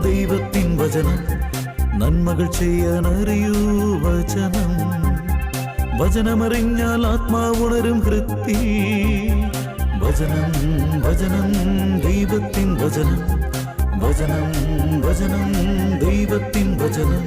ദൈവത്തിൻ വചനം നന്മകൾ ചെയ്യാനറിയൂ വചനം. വചനമറിഞ്ഞാൽ ആത്മാവുണരും ഹൃത്തി. വചനം വചനം ദൈവത്തിൻ വചനം. വചനം വചനം ദൈവത്തിൻ വചനം.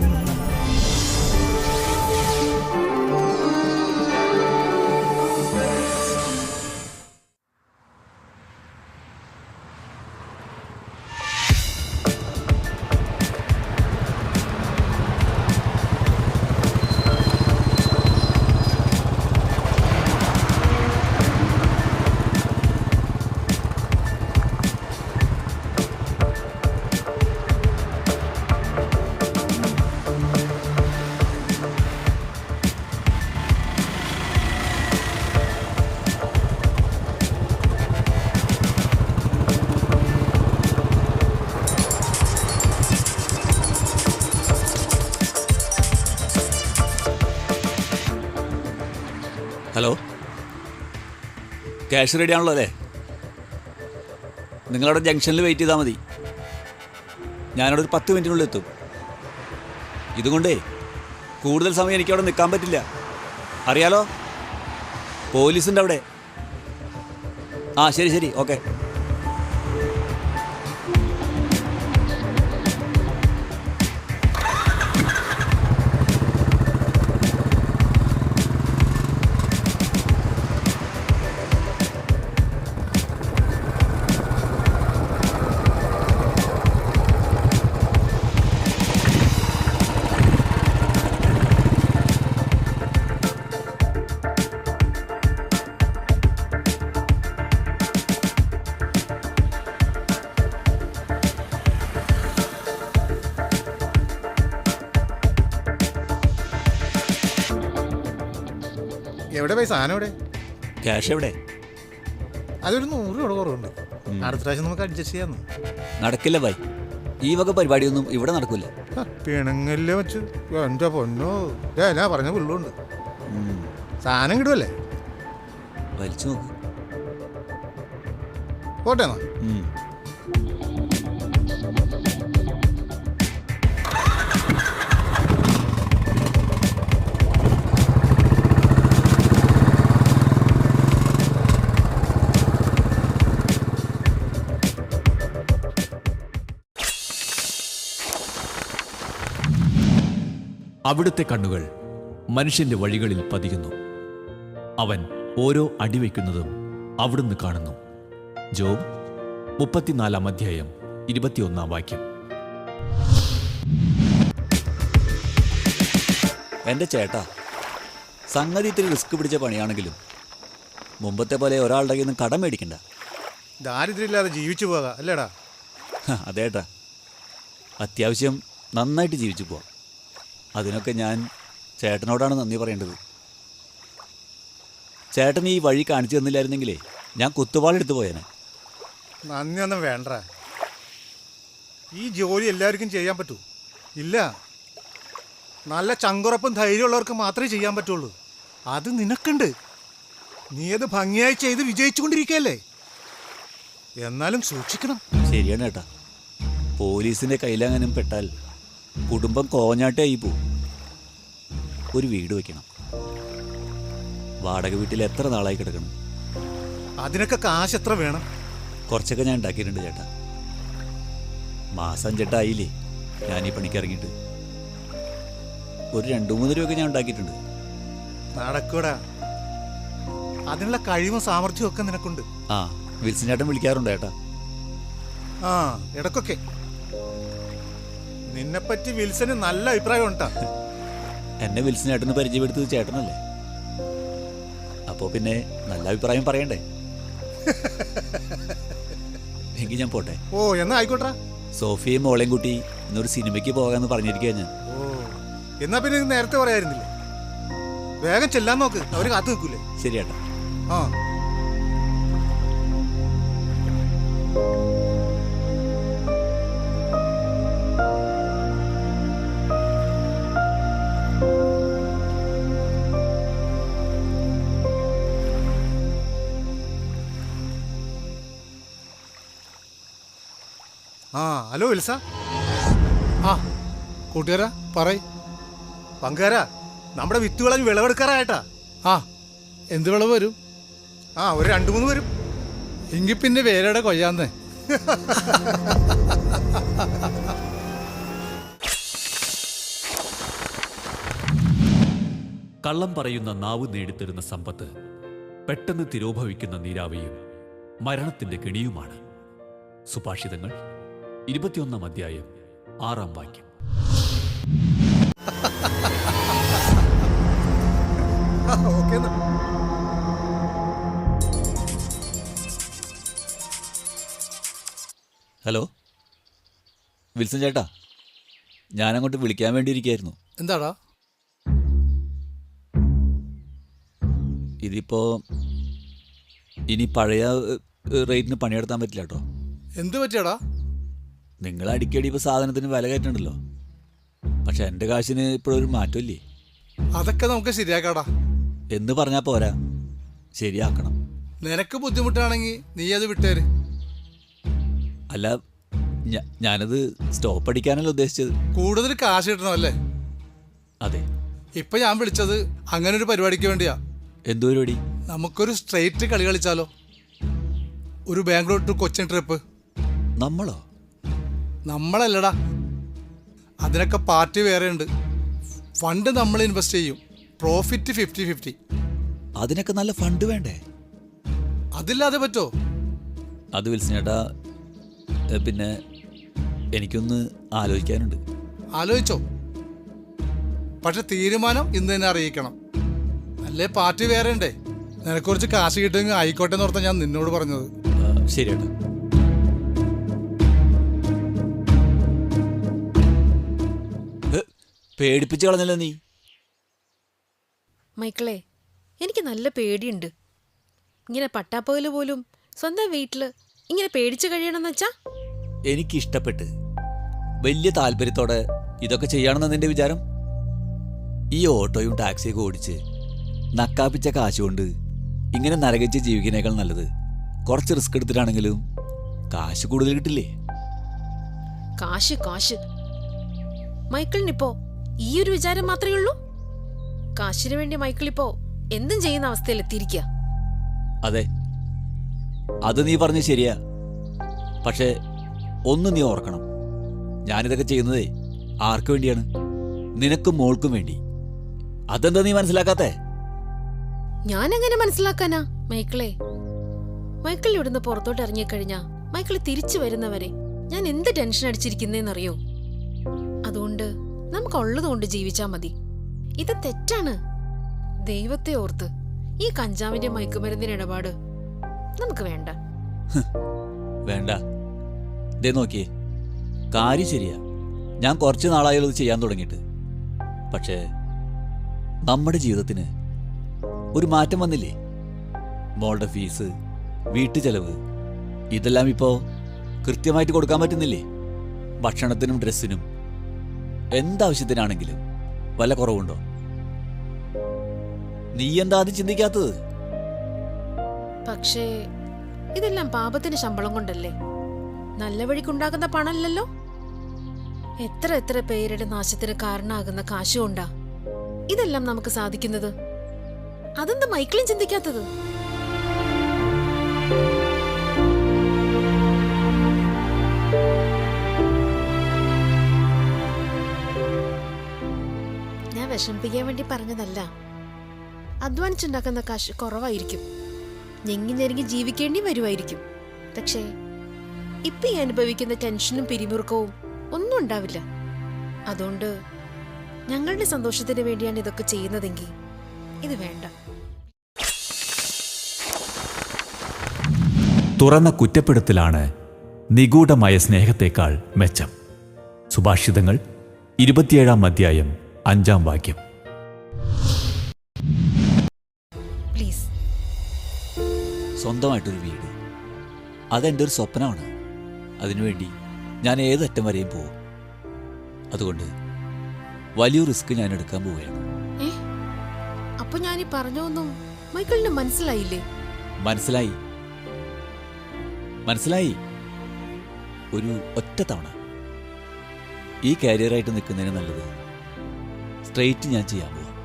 ഹലോ, ക്യാഷ് റെഡി ആണല്ലോ അല്ലേ? നിങ്ങളവിടെ ജംഗ്ഷനിൽ വെയിറ്റ് ചെയ്താൽ മതി. ഞാനവിടെ ഒരു 10 മിനിറ്റിനുള്ളിൽ എത്തും. ഇതുകൊണ്ടേ കൂടുതൽ സമയം എനിക്കവിടെ നിൽക്കാൻ പറ്റില്ല, അറിയാലോ. പോലീസിൻ്റെ അവിടെ. ആ ശരി ശരി, ഓക്കെ. എവിടെ പോയി സാധനം? എവിടെ ക്യാഷ് എവിടെ? അതൊരു 100 രൂപ കുറവുണ്ട്. അടുത്ത പ്രാവശ്യം നമുക്ക് അഡ്ജസ്റ്റ് ചെയ്യാന്ന്. നടക്കില്ല ഭായ്, ഈ വക പരിപാടിയൊന്നും ഇവിടെ നടക്കില്ല. പിണങ്ങല്ലേ വെച്ചു എൻ്റെ പൊന്നോ. ഞാൻ പറഞ്ഞ പുള്ളുണ്ട്. സാധനം കിട്ടുമല്ലേ? വലിച്ചു നോക്ക്. പോട്ടേന്നാ. അവിടുത്തെ കണ്ണുകൾ മനുഷ്യന്റെ വഴികളിൽ പതിയുന്നു. അവൻ ഓരോ അടിവയ്ക്കുന്നതും അവിടുന്ന് കാണുന്നു. ജോബ് 34 അധ്യായം 21 വാക്യം. എൻ്റെ ചേട്ടാ, സംഗതി ഇത്തിരി റിസ്ക് പിടിച്ച പണിയാണെങ്കിലും മുമ്പത്തെ പോലെ ഒരാളുടെ കയ്യിൽ നിന്ന് കടം മേടിക്കണ്ട. ദാരിദ്ര്യമില്ലാതെ ജീവിച്ചു പോകാം അല്ലേടാ? അതേട്ടാ, അത്യാവശ്യം നന്നായിട്ട് ജീവിച്ചു പോവാം. അതിനൊക്കെ ഞാൻ ചേട്ടനോടാണ് നന്ദി പറയേണ്ടത്. ചേട്ടൻ ഈ വഴി കാണിച്ചു തന്നില്ലായിരുന്നെങ്കിലേ ഞാൻ കുത്തുവാളെടുത്ത് പോയേനെ. നന്ദിയൊന്നും വേണ്ട. ഈ ജോലി എല്ലാവർക്കും ചെയ്യാൻ പറ്റൂ? ഇല്ല. നല്ല ചങ്കുറപ്പും ധൈര്യമുള്ളവർക്ക് മാത്രമേ ചെയ്യാൻ പറ്റുള്ളൂ. അത് നിനക്കുണ്ട്. നീ അത് ഭംഗിയായി ചെയ്ത് വിജയിച്ചുകൊണ്ടിരിക്കുകയല്ലേ. എന്നാലും സൂക്ഷിക്കണം. ശരിയാണ് ചേട്ടാ, പോലീസിൻ്റെ കയ്യിലെങ്ങാനും പെട്ടാൽ കുടുംബം കോഞ്ഞാട്ടായി പോവും. ഒരു വീട് വെക്കണം. വാടക വീട്ടിൽ എത്ര നാളായി കിടക്കണം? അതിനൊക്കെ കാശ് എത്ര വേണം? കുറച്ചൊക്കെ ഞാൻ ഉണ്ടാക്കിയിട്ടുണ്ട് ചേട്ടാ. മാസം 5-8 ആയില്ലേ ഞാൻ ഈ പണിക്ക് ഇറങ്ങിയിട്ട്. ഒരു 2-3 രൂപയൊക്കെ ഞാൻ ഉണ്ടാക്കിയിട്ടുണ്ട്. നടക്കൂടാ. അതിനുള്ള കഴിവും സാമർഥ്യവും ഒക്കെ നിനക്കുണ്ട്. ആ, വിൽസൺ ചേട്ടൻ വിളിക്കാറുണ്ട് ചേട്ടാ. ആ, ഇടക്കൊക്കെ. നിന്നെപ്പറ്റി വിൽസന് നല്ല അഭിപ്രായം ഉണ്ടാ. എന്നെ വിൽസൺ ചേട്ടന് പരിചയപ്പെടുത്തത് ചേട്ടനല്ലേ? അപ്പോൾ പിന്നെ നല്ല അഭിപ്രായം പറയണ്ടേ? എങ്കിൽ ഞാൻ പോട്ടെ. ഓ, എന്നാ ആയിക്കോട്ടെ. സോഫിയും മോളെയും കൂട്ടി ഇന്നൊരു സിനിമയ്ക്ക് പോകാമെന്ന് പറഞ്ഞിരിക്കുക ഞാൻ. ഓ, എന്നാ പിന്നെ നേരത്തെ പറയായിരുന്നില്ലേ? വേഗം ചെല്ലാൻ നോക്ക്, അവര് കാത്തു നിൽക്കൂലേ? ശരി ചേട്ടാ. ആ. ആ, ഹലോ വിൽസ. ആ കൂട്ടുകാരാ പറയ്. പങ്കുകാരാ, നമ്മുടെ വിത്ത് വിളഞ്ഞ് വിളവെടുക്കാറായിട്ടാ. ആ എന്ത് വിളവ് വരും? ആ ഒരു 2-3 വരും. എങ്കിൽ പിന്നെ വേലയുടെ കൊയ്യാന്നേ. കള്ളം പറയുന്ന നാവ് നേടിത്തരുന്ന സമ്പത്ത് പെട്ടെന്ന് തിരോഭവിക്കുന്ന നീരാവിയും മരണത്തിന്റെ കെണിയുമാണ്. സുഭാഷിതങ്ങൾ 21 അധ്യായം 6 വാക്യം. ഓക്കെ. ഹലോ വിൽസൺ ചേട്ടാ, ഞാനങ്ങോട്ട് വിളിക്കാൻ വേണ്ടിയിരിക്കുകയായിരുന്നു. എന്താടാ? ഇതിപ്പോൾ ഇനി പഴയ റേറ്റിന് പണിയെടുത്താൻ പറ്റില്ല കേട്ടോ. എന്ത് പറ്റിയടാ? നിങ്ങൾ അടിക്കടി ഇപ്പോൾ സാധനത്തിന് വില കയറ്റുന്നുണ്ടല്ലോ. പക്ഷെ എൻ്റെ കാശിന് ഇപ്പോഴൊരു മാറ്റമില്ലേ. അതൊക്കെ നമുക്ക് ശരിയാക്കാടാ. എന്ന് പറഞ്ഞാൽ പോരാ, ശരിയാക്കണം. നിനക്ക് ബുദ്ധിമുട്ടാണെങ്കിൽ നീ അത് വിട്ടേര്. അല്ല, ഞാനത് സ്റ്റോപ്പ് അടിക്കാനല്ല ഉദ്ദേശിച്ചത്. കൂടുതൽ കാശ് കിട്ടണമല്ലേ? അതെ. ഇപ്പൊ ഞാൻ വിളിച്ചത് അങ്ങനെ ഒരു പരിപാടിക്ക് വേണ്ടിയാ. എന്തു പരിപാടി? നമുക്കൊരു സ്ട്രെയിറ്റ് കളി കളിച്ചാലോ? ഒരു ബാംഗ്ലൂർ ടു കൊച്ചിൻ ട്രിപ്പ്. നമ്മളോ? നമ്മളല്ലടാ, അതിനൊക്കെ പാർട്ടി വേറെ ഉണ്ട്. ഫണ്ട് നമ്മൾ ഇൻവെസ്റ്റ് ചെയ്യും, പ്രോഫിറ്റ് 50-50. അതിനൊക്കെ നല്ല ഫണ്ട് വേണ്ടേ? അതില്ലാതെ പറ്റോ? അത് വിൽസൺ ചേട്ടാ, പിന്നെ എനിക്കൊന്ന് ആലോചിക്കാനുണ്ട്. ആലോചിച്ചോ, പക്ഷെ തീരുമാനം ഇന്ന് തന്നെ അറിയിക്കണം. അല്ലേ പാർട്ടി വേറെ ഉണ്ടേ. നിനക്ക് കുറച്ച് കാശ് കിട്ടുമെങ്കിൽ ആയിക്കോട്ടെ എന്ന് ഓർത്താ ഞാൻ നിന്നോട് പറഞ്ഞത്. ശരി ചേട്ടാ. പേടിപ്പിച്ച് കളഞ്ഞല്ലോ നീ. മൈക്കിളെ, എനിക്ക് നല്ല പേടിയുണ്ട്. ഇങ്ങനെ പട്ടാപ്പകല് പോലും സ്വന്തം വീട്ടില് ഇങ്ങനെ പേടിച്ചു കഴിയണമെന്ന് വെച്ചാ? എനിക്കിഷ്ടപ്പെട്ട് വലിയ താല്പര്യത്തോടെ ഇതൊക്കെ ചെയ്യണമെന്ന് നിന്റെ വിചാരം? ഈ ഓട്ടോയും ടാക്സിയൊക്കെ ഓടിച്ച് നക്കാപ്പിച്ച കാശുകൊണ്ട് ഇങ്ങനെ നരകിച്ച് ജീവിക്കുന്നേക്കാൾ നല്ലത് കുറച്ച് റിസ്ക് എടുത്തിട്ടാണെങ്കിലും കാശ് കൂടുതൽ കിട്ടില്ലേ? കാശ് കാശ് മൈക്കിളിനിപ്പോ ഈ ഒരു വിചാരം മാത്രമേ ഉള്ളൂ? കാശിനു വേണ്ടി മൈക്കിളിപ്പോ എന്തും ചെയ്യുന്ന അവസ്ഥയിൽ എത്തിയിരിക്കുക. അതെ, അത് നീ പറഞ്ഞ് ശരിയാ. പക്ഷേ ഒന്ന് നീ ഓർക്കണം, ഞാനിതൊക്കെ ചെയ്യുന്നതേ ആർക്കു വേണ്ടിയാണ്? നിനക്കും മോൾക്കും വേണ്ടി. അതെന്താ നീ മനസ്സിലാക്കാത്തേ? ഞാൻ എങ്ങനെ മനസ്സിലാക്കാനാ മൈക്കിളെ? മൈക്കിൾ ഇവിടുന്ന് പുറത്തോട്ട് ഇറങ്ങിക്കഴിഞ്ഞാ മൈക്കിൾ തിരിച്ചു വരുന്നവരെ ഞാൻ എന്ത് ടെൻഷൻ അടിച്ചിരിക്കുന്നേന്നറിയോ? അതുകൊണ്ട് നമുക്കുള്ളതുകൊണ്ട് ജീവിച്ചാ മതി. ഇത് തെറ്റാണ്. ദൈവത്തെ ഓർത്ത് ഈ കഞ്ചാവിന്റെ മയക്കുമരുന്നിന് ഇടപാട് നമുക്ക് വേണ്ട. വേണ്ട. ദേ നോക്കിയേ, കാര്യം ശരിയാ. ഞാൻ കുറച്ച് നാളായാലും ഇത് ചെയ്യാൻ തുടങ്ങിയിട്ട്. പക്ഷേ നമ്മുടെ ജീവിതത്തിന് ഒരു മാറ്റം വന്നില്ലേ? മോളുടെ ഫീസ്, വീട്ടു ചെലവ്, ഇതെല്ലാം ഇപ്പോൾ കൃത്യമായിട്ട് കൊടുക്കാൻ പറ്റുന്നില്ലേ? ഭക്ഷണത്തിനും ഡ്രസ്സിനും എന്താവശ്യത്തിനാണെങ്കിലും വല്ല കുറവുണ്ടോ? നീ എന്താ അത് ചിന്തിക്കാത്തത്? പക്ഷേ ഇതെല്ലാം പാപത്തിന് ശമ്പളം കൊണ്ടല്ലേ, നല്ല വഴിക്കുണ്ടാകുന്ന പണമല്ലല്ലോ. എത്ര എത്ര പേരുടെ നാശത്തിന് കാരണമാകുന്ന കാശുകൊണ്ടാ ഇതെല്ലാം നമുക്ക് സാധിക്കുന്നത്. അതെന്താ മൈക്കിളും ചിന്തിക്കാത്തത്? ഞാൻ വിഷമിപ്പിക്കാൻ വേണ്ടി പറഞ്ഞതല്ല. അധ്വാനിച്ചുണ്ടാക്കുന്ന കാശ് കുറവായിരിക്കും, ഞെങ്ങി ഞെരുങ്ങി ജീവിക്കേണ്ടി വരുമായിരിക്കും. പക്ഷേ ഇപ്പൊ ഈ അനുഭവിക്കുന്ന ടെൻഷനും പിരിമുറുക്കവും ഒന്നും ഉണ്ടാവില്ല. അതുകൊണ്ട് ഞങ്ങളുടെ സന്തോഷത്തിന് വേണ്ടിയാണ് ഇതൊക്കെ ചെയ്യുന്നതെങ്കിൽ ഇത് വേണ്ട. തുറന്ന കുറ്റപ്പെടുത്തലാണ് നിഗൂഢമായ സ്നേഹത്തേക്കാൾ മെച്ചം. സുഭാഷിതങ്ങൾ 27 അധ്യായം 5 വാക്യം. പ്ലീസ്. സ്വന്തമായിട്ടൊരു വീട്, അതെൻ്റെ ഒരു സ്വപ്നമാണ്. അതിനുവേണ്ടി ഞാൻ ഏതറ്റം വരെയും പോകും. അതുകൊണ്ട് വലിയൊരു റിസ്ക് ഞാൻ എടുക്കാൻ പോവുകയാണ്. അപ്പൊ ഞാനീ പറഞ്ഞൊന്നും മൈക്കിളിന് മനസ്സിലായില്ലേ? മനസ്സിലായി, മനസ്സിലായി. ഒരു ഒറ്റ തവണ. ഈ കാരിയറായിട്ട് നിൽക്കുന്നതിന് നല്ലത് സ്ട്രെയിറ്റ് ഞാൻ ചെയ്യാൻ പോവാം.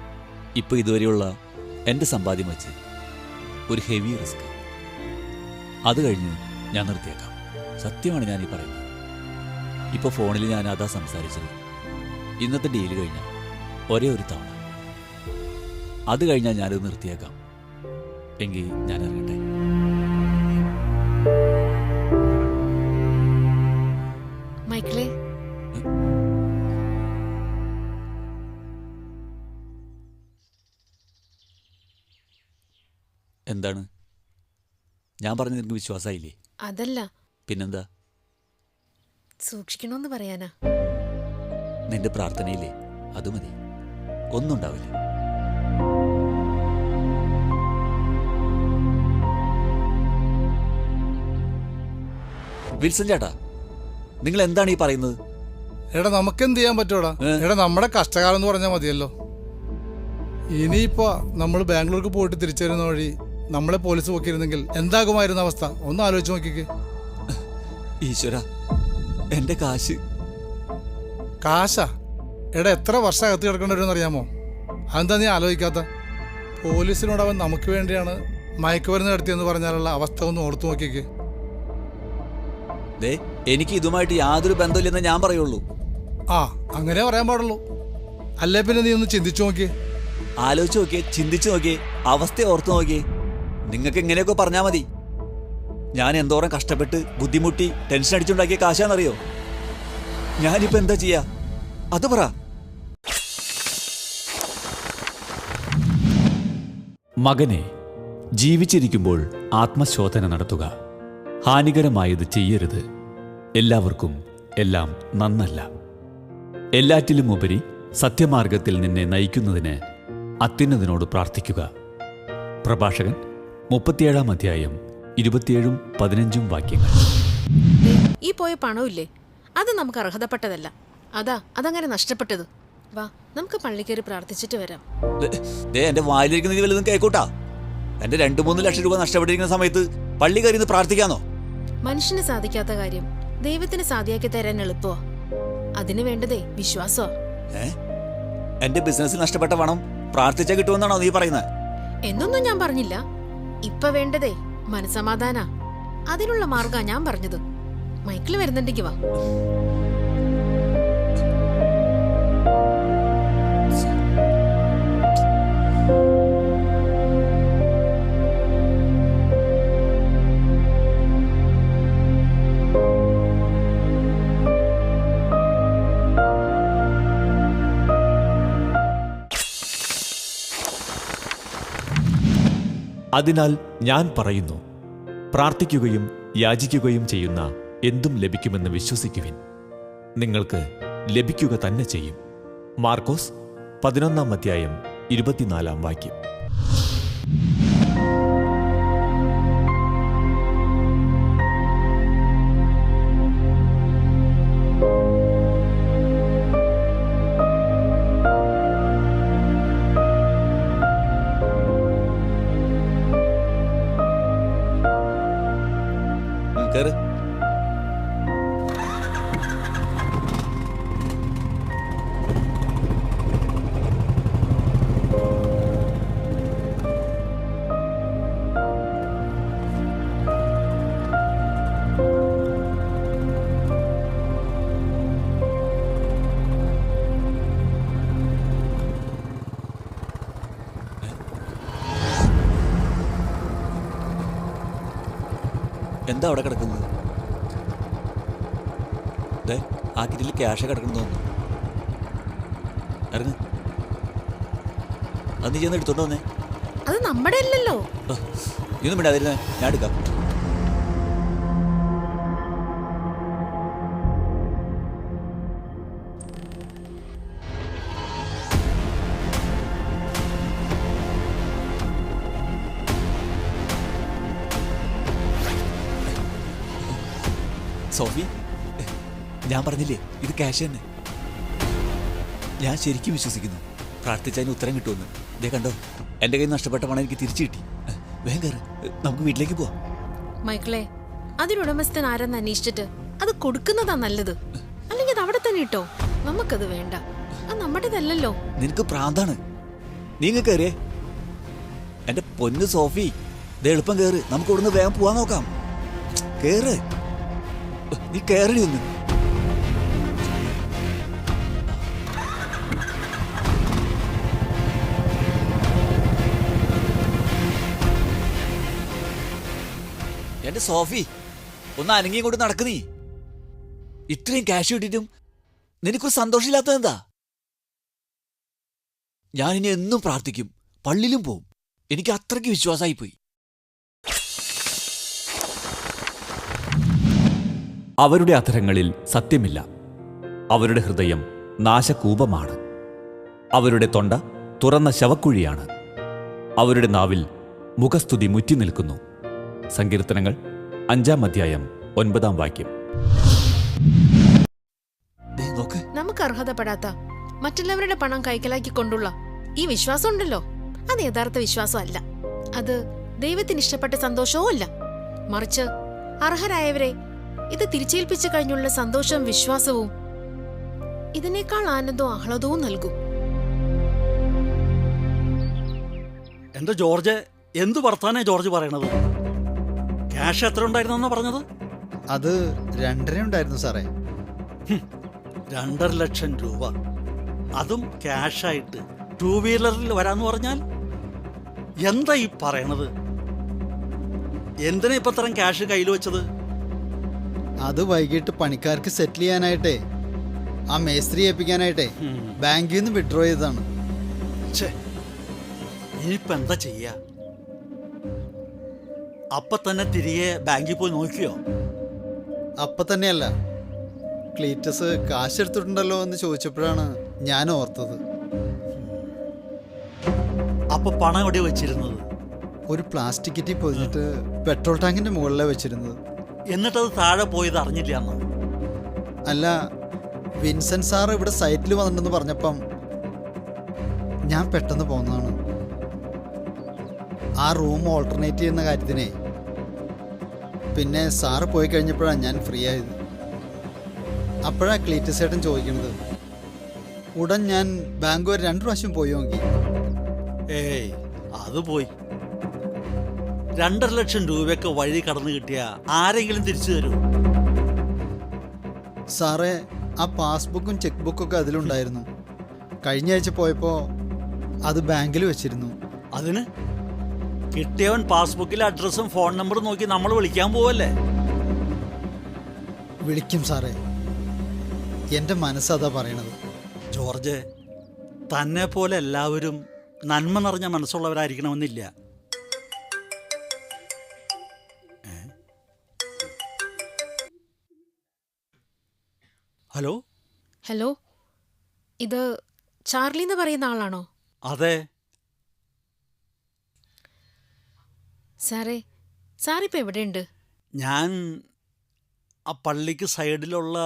ഇപ്പോൾ ഇതുവരെയുള്ള എൻ്റെ സമ്പാദ്യം വെച്ച് ഒരു ഹെവി റിസ്ക്, അത് കഴിഞ്ഞ് ഞാൻ നിർത്തിയേക്കാം. സത്യമാണ് ഞാൻ ഈ പറയുന്നത്. ഇപ്പോൾ ഫോണിൽ ഞാൻ അതാ സംസാരിച്ചത്. ഇന്നത്തെ ഡീല് കഴിഞ്ഞാൽ ഒരേ ഒരു തവണ, അത് കഴിഞ്ഞാൽ ഞാനത് നിർത്തിയേക്കാം. എങ്കിൽ ഞാൻ ഇറങ്ങട്ടെ. മൈക്കിളെ, എന്താണ് ഞാൻ പറഞ്ഞത്? നിനക്ക് വിശ്വാസമായില്ലേ? അതല്ല, പിന്നെന്താ? സൂക്ഷിക്കണമെന്ന് പറയാനാ. നിന്റെ പ്രാർത്ഥനയില്ലേ, അത് മതി. ഒന്നും ഉണ്ടാവില്ല. വിൽസൺ ചേട്ടാ, നിങ്ങൾ എന്താണ് ഈ പറയുന്നത്? എടാ നമുക്കെന്ത് ചെയ്യാൻ പറ്റൂടാ? എടാ നമ്മുടെ കഷ്ടകാലം എന്ന് പറഞ്ഞാൽ മതിയല്ലോ. ഇനിയിപ്പോ നമ്മൾ ബാംഗ്ലൂർക്ക് പോയിട്ട് തിരിച്ചു വരുന്ന വഴി നമ്മളെ പോലീസ് നോക്കിയിരുന്നെങ്കിൽ എന്താകുമായിരുന്ന അവസ്ഥ ഒന്ന് ആലോചിച്ച് നോക്കിക്കേ. ഈശ്വര, എന്റെ കാശ്. കാശാ? എടാ എത്ര വർഷം അകത്ത് കിടക്കേണ്ടവരെന്ന് അറിയാമോ? അതെന്താ നീ ആലോചിക്കാത്ത? പോലീസിനോട് അവൻ നമുക്ക് വേണ്ടിയാണ് മയക്കുമരുന്ന് നടത്തിയെന്ന് പറഞ്ഞാലുള്ള അവസ്ഥ ഒന്ന് ഓർത്തു നോക്കിക്കേ. എനിക്ക് ഇതുമായിട്ട് യാതൊരു ബന്ധമില്ലെന്ന് ഞാൻ പറയുള്ളൂ. ആ, അങ്ങനെ പറയാൻ പാടുള്ളൂ. അല്ലേ പിന്നെ നീ ഒന്ന് ചിന്തിച്ചു നോക്കിയേ. ആലോചിച്ച് നോക്കിയേ, ചിന്തിച്ചു നോക്കിയേ, അവസ്ഥ ഓർത്തു നോക്കിയേ. നിങ്ങൾക്ക് എങ്ങനെയൊക്കെ പറഞ്ഞാൽ മതി. ഞാൻ എന്തോരം കഷ്ടപ്പെട്ട് ബുദ്ധിമുട്ടി ടെൻഷൻ അടിച്ചുണ്ടാക്കിയ കാശാന്നറിയോ? ഞാനിപ്പോ എന്താ ചെയ്യാ? അത് പറ. മകനെ, ജീവിച്ചിരിക്കുമ്പോൾ ആത്മശോധന നടത്തുക. ഹാനികരമായത് ചെയ്യരുത്. എല്ലാവർക്കും എല്ലാം നന്നല്ല. എല്ലാറ്റിലും ഉപരി സത്യമാർഗത്തിൽ നിന്നെ നയിക്കുന്നതിന് അത്യുന്നതിനോട് പ്രാർത്ഥിക്കുക. പ്രഭാഷകൻ 37 അധ്യായം 27-15 വാക്യങ്ങൾ. ഈ പോയ പണമില്ലേ, അത് നമുക്ക് അർഹതപ്പെട്ടതല്ല. അതങ്ങനെ നഷ്ടപ്പെട്ടത്. വാ, നമുക്ക് പള്ളി കയറി പ്രാർത്ഥിച്ചിട്ട് വരാം. എന്റെ വായിലിരിക്കുന്ന വല്ലതും കേൾക്കൂട്ടാ. എന്റെ 2-3 ലക്ഷം രൂപ നഷ്ടപ്പെട്ടിരിക്കുന്ന സമയത്ത് പള്ളി കയറി പ്രാർത്ഥിക്കാന്നോ? മനുഷ്യന് സാധിക്കാത്ത കാര്യം ദൈവത്തിന് സാധ്യമാക്കി തരാൻ എളുപ്പമാ. അതിന് വേണ്ടതേ വിശ്വാസമാ. എന്റെ ബിസിനസ്സിൽ നഷ്ടപ്പെട്ട പണം പ്രാർത്ഥിച്ചാൽ കിട്ടുമെന്നാണോ നീ പറയുന്നത്? എന്നൊന്നും ഞാൻ പറഞ്ഞില്ല. ഇപ്പൊ വേണ്ടതേ മനസമാധാന. അതിനുള്ള മാർഗാ ഞാൻ പറഞ്ഞത്. മൈക്കിൾ വരുന്നുണ്ടെങ്കിൽ വാ. അതിനാൽ ഞാൻ പറയുന്നു, പ്രാർത്ഥിക്കുകയും യാചിക്കുകയും ചെയ്യുന്ന എന്തും ലഭിക്കുമെന്ന് വിശ്വസിക്കുവിൻ. നിങ്ങൾക്ക് ലഭിക്കുക തന്നെ ചെയ്യും. മാർക്കോസ് 11 അധ്യായം 24 വാക്യം. കേറ്. എന്താ അവിടെ കിടക്കുന്നത്? ആ കിറ്റിൽ ക്യാഷ് കിടക്കണം തോന്നുന്നു. ഇറങ്ങ്. അത് നീ ചെന്ന് എടുത്തോണ്ട് വന്നേ. അത് നമ്മുടെ അല്ലല്ലോ. ഇതൊന്നും വിടാതിരുന്നേ, ഞാൻ എടുക്കാം. സോഫി, ഞാൻ പറഞ്ഞില്ലേ ഇത് ക്യാഷ് തന്നെ. ഞാൻ ശരിക്കും വിശ്വസിക്കുന്നു പ്രാർത്ഥിച്ചതിന് ഉത്തരം കിട്ടുമെന്ന്. ഇതേ കണ്ടോ, എൻ്റെ കയ്യിൽ നഷ്ടപ്പെട്ട പണം എനിക്ക് തിരിച്ചു കിട്ടി. വേഗം കയറ്, നമുക്ക് വീട്ടിലേക്ക് പോവാം. മൈക്കിളെ, അതിനുടമസ്ഥൻ ആരെന്ന് അന്വേഷിച്ചിട്ട് അത് കൊടുക്കുന്നതാ നല്ലത്. അല്ലെങ്കിൽ അത് അവിടെ തന്നെ ഇട്ടോ. നമുക്കത് വേണ്ട. അത് നമ്മുടേതല്ലല്ലോ. നിനക്ക് പ്രാന്താണ്. നീ ഇങ്ങ് കയറിയേ. എന്റെ പൊന്ന് സോഫി, ഇത് എളുപ്പം കയറ്. നമുക്ക് ഇവിടുന്ന് വേഗം പോവാൻ നോക്കാം. കേറ്, നീ കയറി ഒന്ന്. എന്റെ സോഫി, ഒന്ന് അനങ്ങിയും കൊണ്ട് നടക്ക്. നീ ഇത്രയും ക്യാഷ് കിട്ടിയിട്ടും നിനക്കൊരു സന്തോഷമില്ലാത്തത് എന്താ? ഞാനിനി എന്നും പ്രാർത്ഥിക്കും, പള്ളിയിലും പോവും. എനിക്ക് അത്രയ്ക്ക് വിശ്വാസമായി പോയി. അവരുടെ അധരങ്ങളിൽ സത്യമില്ല, അവരുടെ ഹൃദയം നാശകൂപമാണ്. അവരുടെ തൊണ്ട തുറന്ന ശവക്കുഴിയാണ്. അവരുടെ നാവിൽ മുഖസ്തുതി മുറ്റി നിൽക്കുന്നു. സങ്കീർത്തനങ്ങൾ 5-ാം അധ്യായം 9-ാം വാക്യം. ദേ നോക്ക്, നമുക്ക് അർഹതപ്പെടാത്ത മറ്റുള്ളവരുടെ പണം കൈക്കലാക്കിക്കൊണ്ടുള്ള ഈ വിശ്വാസം ഉണ്ടല്ലോ, അത് യഥാർത്ഥ വിശ്വാസം അല്ല. അത് ദൈവത്തിന് ഇഷ്ടപ്പെട്ട സന്തോഷവും അല്ല. മറിച്ച് അർഹരായവരെ ഇത് തിരിച്ചേൽപ്പിച്ചു കഴിഞ്ഞുള്ള സന്തോഷവും വിശ്വാസവും ഇതിനേക്കാൾ ആനന്ദവും ആഹ്ലാദവും നൽകും. എന്റെ ജോർജ്, എന്തു വർത്താനാ ജോർജ് പറയണത്? ക്യാഷ് എത്ര ഉണ്ടായിരുന്നെന്നാ പറഞ്ഞത്? അത് 2.5 ഉണ്ടായിരുന്നു സാറേ. 2.5 ലക്ഷം രൂപ, അതും ക്യാഷായിട്ട് 2 വീലറിൽ വരാന്ന് പറഞ്ഞാൽ എന്താ ഈ പറയണത്? എന്തിനാ ഇപ്പൊ ഇത്രയും ക്യാഷ് കയ്യിൽ വെച്ചത്? അത് വൈകിട്ട് പണിക്കാർക്ക് സെറ്റിൽ ചെയ്യാനായിട്ടേ, ആ മേസ്ത്രി ഏൽപ്പിക്കാനായിട്ടേ ബാങ്കിൽ നിന്ന് വിഡ്രോ ചെയ്തതാണ്. ഇനിയിപ്പോ എന്താ ചെയ്യാ? അപ്പൊ തന്നെ തിരികെ ബാങ്കിൽ പോയി നോക്കിയോ? അപ്പൊ തന്നെയല്ല, ക്ലീറ്റസ് കാശ് എടുത്തിട്ടുണ്ടല്ലോ എന്ന് ചോദിച്ചപ്പോഴാണ് ഞാൻ ഓർത്തത്. അപ്പൊ പണം എവിടെ വെച്ചിരുന്നത്? ഒരു പ്ലാസ്റ്റിക് കിറ്റി പൊതിഞ്ഞിട്ട് പെട്രോൾ ടാങ്കിന്റെ മുകളിലാണ് വെച്ചിരുന്നത്. എന്നിട്ടത് താഴെ പോയത് അറിഞ്ഞില്ല എന്നോ? അല്ല, വിൻസെന്റ് സാർ ഇവിടെ സൈറ്റിൽ വന്നിട്ടുണ്ടെന്ന് പറഞ്ഞപ്പം ഞാൻ പെട്ടെന്ന് പോന്നതാണ്. ആ റൂം ഓൾട്ടർനേറ്റ് ചെയ്യുന്ന കാര്യത്തിനെ. പിന്നെ സാറ് പോയി കഴിഞ്ഞപ്പോഴാണ് ഞാൻ ഫ്രീ ആയത്. അപ്പോഴാണ് ക്ലീറ്റസ് ചേട്ടൻ ചോദിക്കുന്നത്. ഉടൻ ഞാൻ ബാങ്ക് വരെ 2 പ്രാവശ്യം പോയി നോക്കി. ഏയ്, അത് പോയി. 2.5 ലക്ഷം രൂപയൊക്കെ വഴി കടന്നു കിട്ടിയ ആരെങ്കിലും തിരിച്ചു തരൂ? സാറേ, ആ പാസ്ബുക്കും ചെക്ക് ബുക്കൊക്കെ അതിലുണ്ടായിരുന്നു. കഴിഞ്ഞ ആഴ്ച പോയപ്പോൾ അത് ബാങ്കിൽ വെച്ചിരുന്നു. അതിന് കിട്ടിയവൻ പാസ്ബുക്കിലെ അഡ്രസ്സും ഫോൺ നമ്പറും നോക്കി നമ്മൾ വിളിക്കാൻ പോവല്ലേ? വിളിക്കും സാറേ, എൻ്റെ മനസ്സതാ പറയണത്. ജോർജ്, തന്നെ പോലെ എല്ലാവരും നന്മ നിറഞ്ഞ മനസ്സുള്ളവരായിരിക്കണമെന്നില്ല. ഹലോ ഹലോ, ഇത് ചാർലി എന്ന് പറയുന്ന ആളാണോ? അതെ. സാറേ, സാറിപ്പോ എവിടെയുണ്ട്? ഞാൻ ആ പള്ളിക്ക് സൈഡിലുള്ള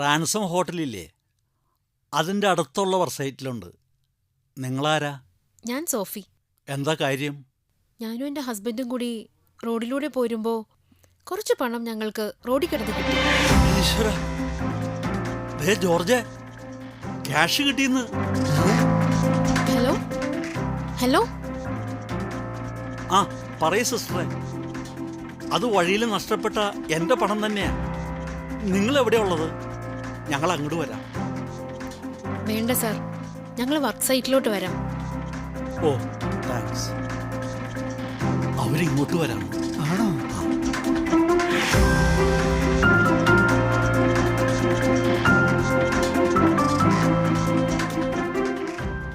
റാൻസം ഹോട്ടലില്ലേ, അതിൻ്റെ അടുത്തുള്ള വർസൈറ്റിലുണ്ട്. നിങ്ങളാരാ? ഞാൻ സോഫി. എന്താ കാര്യം? ഞാനും എൻ്റെ ഹസ്ബൻഡും കൂടി റോഡിലൂടെ പോരുമ്പോൾ കുറച്ച് പണം ഞങ്ങൾക്ക് റോഡിൽ കിടന്ന് കിട്ടി. ഈശ്വരാ, ദേ ജോർജ്, ക്യാഷ് കിട്ടിയെന്ന്. ഹലോ ഹലോ, ആ പറയൂ സിസ്റ്ററെ. അത് വഴിയിൽ നഷ്ടപ്പെട്ട എൻ്റെ പണം തന്നെയാ. നിങ്ങൾ എവിടെയാ ഉള്ളത്? ഞങ്ങൾ അങ്ങോട്ട് വരാം. വേണ്ട സാർ, ഞങ്ങൾ വർക്ക് സൈറ്റിലോട്ട് വരാം. ഓ താങ്ക്സ്. അവരിങ്ങോട്ട് വരാം. ആണോ?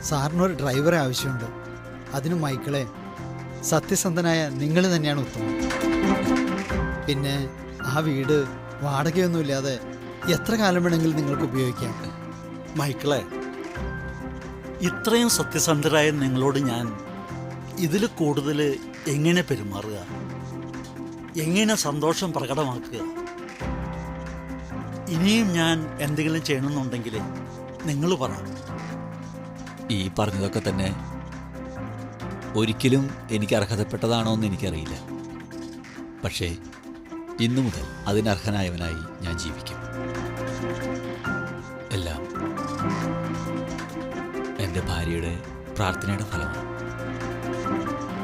സാറിനൊരു ഡ്രൈവറെ ആവശ്യമുണ്ട്. അതിന് മൈക്കിളെ, സത്യസന്ധനായ നിങ്ങൾ തന്നെയാണ് ഉത്തമം. പിന്നെ ആ വീട് വാടകയൊന്നുമില്ലാതെ എത്ര കാലം വേണമെങ്കിലും നിങ്ങൾക്ക് ഉപയോഗിക്കാം. മൈക്കിളെ, ഇത്രയും സത്യസന്ധരായ നിങ്ങളോട് ഞാൻ ഇതിൽ കൂടുതൽ എങ്ങനെ പെരുമാറുക, എങ്ങനെ സന്തോഷം പ്രകടമാക്കുക? ഇനിയും ഞാൻ എന്തെങ്കിലും ചെയ്യണമെന്നുണ്ടെങ്കിൽ നിങ്ങൾ പറ. ഈ പറഞ്ഞതൊക്കെ തന്നെ ഒരിക്കലും എനിക്ക് അർഹതപ്പെട്ടതാണോ എന്ന് എനിക്കറിയില്ല. പക്ഷേ ഇന്നു മുതൽ അതിനർഹനായവനായി ഞാൻ ജീവിക്കും. എല്ലാം എൻ്റെ ഭാര്യയുടെ പ്രാർത്ഥനയുടെ ഫലമാണ്.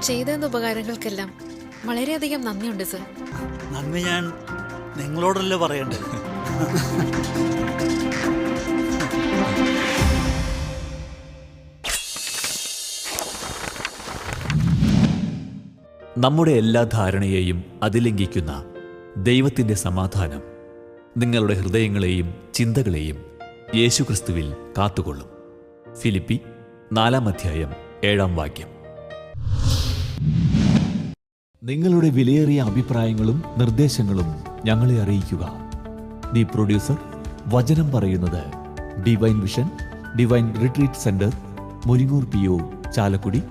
ചെയ്തെന്ന ഉപകാരങ്ങൾക്കെല്ലാം വളരെയധികം നന്ദിയുണ്ട് സർ. നന്ദി ഞാൻ നിങ്ങളോടല്ലേ പറയേണ്ടത്. നമ്മുടെ എല്ലാ ധാരണയെയും അതിലംഘിക്കുന്ന ദൈവത്തിൻ്റെ സമാധാനം നിങ്ങളുടെ ഹൃദയങ്ങളെയും ചിന്തകളെയും യേശുക്രിസ്തുവിൽ കാത്തുകൊള്ളും. ഫിലിപ്പി 4:7 നിങ്ങളുടെ വിലയേറിയ അഭിപ്രായങ്ങളും നിർദ്ദേശങ്ങളും ഞങ്ങളെ അറിയിക്കുക. ദി പ്രൊഡ്യൂസർ, വചനം പറയുന്നത്, divine vision, divine retreat centre, Muringoor PO, Chalakudy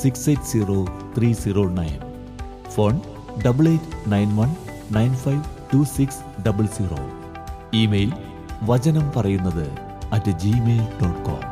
680309. Phone 8891952600. Email വചനം പറയുന്നത് @gmail.com.